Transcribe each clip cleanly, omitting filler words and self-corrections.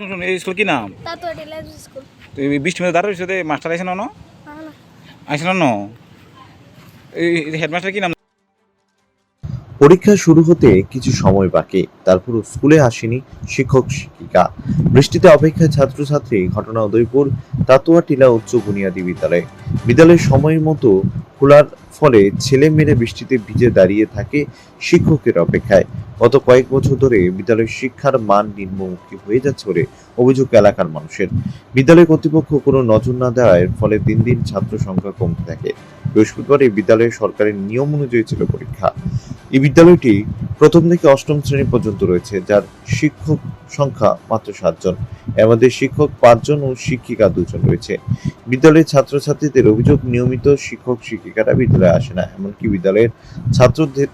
শুনুন এই স্কুল কি নাম? তাতোয়াটি লাইফ স্কুল। তো এই বৃষ্টির মধ্যে দাঁড়াইছে তো মাস্টার আইছে না? আইছে না? এই হেডমাস্টার কি নাম? পরীক্ষা শুরু হতে কিছু সময় বাকি, তারপরও স্কুলে আসেনি শিক্ষক শিক্ষিকা। বৃষ্টিতে অপেক্ষায় ছাত্রছাত্রী। ঘটনা উদয়পুর তাতোয়া টিলা উচ্চ বুনিয়াদী বিদ্যালয়। বিদ্যালয়ের সময় মতো খোলার ফলে ছেলে মেয়েরা বৃষ্টিতে ভিজে দাঁড়িয়ে থাকে শিক্ষকের অপেক্ষায়। গত কয়েক বছর ধরে বিদ্যালয়ের শিক্ষার মান নিম্নমুখী হয়ে যাচ্ছে বলে অভিযোগ এলাকার মানুষের। বিদ্যালয় কর্তৃপক্ষ কোনো নজর না দেওয়ার ফলে দিন দিন ছাত্র সংখ্যা কমতে থাকে। বৃহস্পতিবার এই বিদ্যালয়ে সরকারের নিয়ম অনুযায়ী ছিল পরীক্ষা। এই বিদ্যালয়টি প্রথম থেকে অষ্টম শ্রেণী পর্যন্ত রয়েছে, যার শিক্ষক সংখ্যা মাত্র 7 জন। এর মধ্যে শিক্ষক 5 জন ও শিক্ষিকা 2 জন রয়েছে। বিদ্যালয়ের ছাত্রছাত্রীদের অভিযোগ, নিয়মিত শিক্ষক শিক্ষিকারা বিদ্যালয়ে আসে না, এমনকি বিদ্যালয়ের ছাত্রদের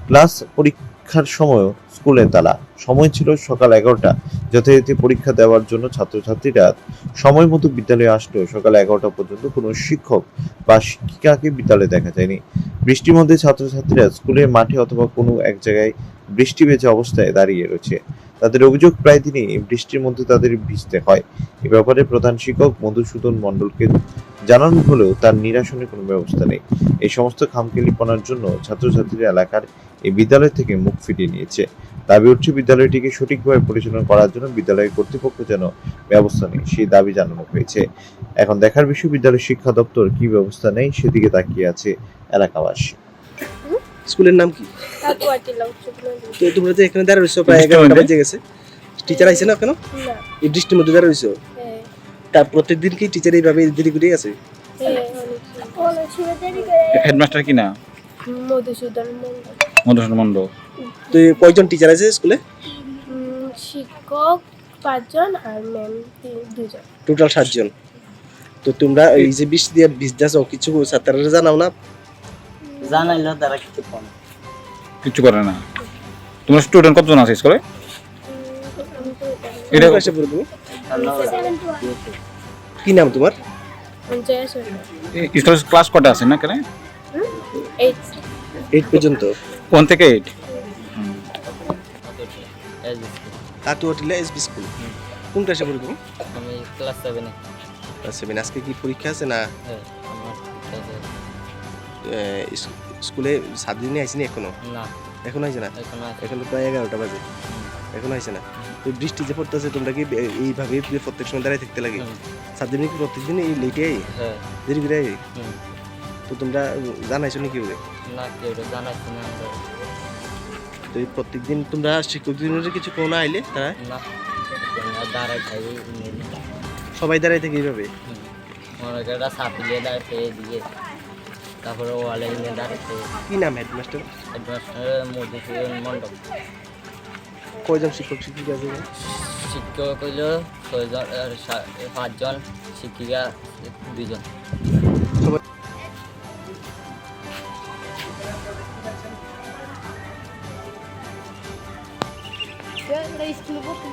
ক্লাস পরীক্ষার সময়ও স্কুলে তালা। সময় ছিল সকাল 11টা। যথারীতি পরীক্ষা দেওয়ার জন্য ছাত্রছাত্রীরা সময় মতো বিদ্যালয়ে আসলেও সকাল 11টা পর্যন্ত কোনো শিক্ষক বা শিক্ষিকাকে বিদ্যালয়ে দেখা যায়নি। বৃষ্টির মধ্যে ছাত্রছাত্রীরা স্কুলের মাঠে অথবা কোনো এক জায়গায় বৃষ্টি ভেজা অবস্থায় দাঁড়িয়ে রয়েছে। তাদের অভিযোগ, প্রায় দিনই বৃষ্টির মধ্যে তাদের ভিজতে হয়। এ ব্যাপারে প্রধান শিক্ষক মধুসূদন মণ্ডলকে জানানো হলেও তার নিরসনের কোনো ব্যবস্থা নেই। এই সমস্ত খামখেয়ালিপনার জন্য ছাত্রছাত্রীরা এলাকার এই বিদ্যালয় থেকে মুখ ফিরিয়ে নিয়েছে। দাবি উঠছে, বিদ্যালয়টিকে সঠিকভাবে পরিচালনা করার জন্য বিদ্যালয় কর্তৃপক্ষ যেন ব্যবস্থা নেয়, সেই দাবি জানানো হয়েছে। এখন দেখার বিষয় বিদ্যালয় শিক্ষা দপ্তর কি ব্যবস্থা নেয়, সেদিকে তাকিয়ে আছে এলাকাবাসী। স্কুলের নাম কি? তাতোয়াটি লাইফ স্কুল। তো তোমরা যে এখানে দাঁড়িয়ে রইছো, প্রায় 11টা বেজে গেছে, টিচার আইছে না কেন? না। এই বৃষ্টির মধ্যে দাঁড়িয়ে রইছো, হ্যাঁ। তার প্রত্যেকদিন কি টিচার এইভাবে দেরি করে আছে? হেডমাস্টার কি নাম? মধুসূদন মণ্ডল। মধুসূদন মণ্ডল। তো কয়জন টিচার আছে স্কুলে? শিক্ষক 5 জন আর ম্যাম 2 জন। টোটাল 7 জন। তো তোমরা এই যে বৃষ্টি দিয়ে ভিজতেছো, কিছু ছাত্ররা জানাও না? জানাইলো তারা কিছু করে না। তোমার স্টুডেন্ট কতজন আছে স্কুলে? এটা কাছে পড়ো তুমি? কি নাম তোমার? স্কুলের ক্লাস কটা আছে না কেন? 8 পর্যন্ত। 1 থেকে 8। তাতোয়াটিলা এসবি স্কুল। কোন ক্লাসে পড়ো তুমি? আমি ক্লাস 7 এ। ক্লাস 7। আজকে কি পরীক্ষা আছে না? হ্যাঁ, আমার পরীক্ষা আছে। স্কুলে 7 দিনই আইসিনি এখনো? না, এখন আইছে না? এখন তো প্রায় 11টা বাজে, এখন আইছে না। তো বৃষ্টি যে পড়তেছে, তোমরা কি এইভাবে প্রত্যেক সময় দাঁড়ায় থাকতে লাগে? 7 দিন কি প্রত্যেকদিন এই লেটে আই? হ্যাঁ। দেরি করে আই? তো তোমরা জানাইছো নাকি ওরে? না, কেউ জানাইছে না আমরা। তো এই প্রত্যেকদিন তোমরা শিক্ষকদের কিছু কোনো আইলে তারা না, দাঁড়াই থাকি। সবাই দাঁড়ায় থাকে এইভাবে? মনে করে সাপিলে দাঁড়াইছে এদিকে, তারপরে ওয়ালে নিয়ে দাঁড়াইছে। কি নাম হেডমাস্টার? হেডমাস্টার মধুসূদন মণ্ডল। কয়জন শিক্ষক শিক্ষিকা আছে? শিক্ষক হইল 6 জন, 5 জন, শিক্ষিকা 2 জন। স্কুলে পড়তে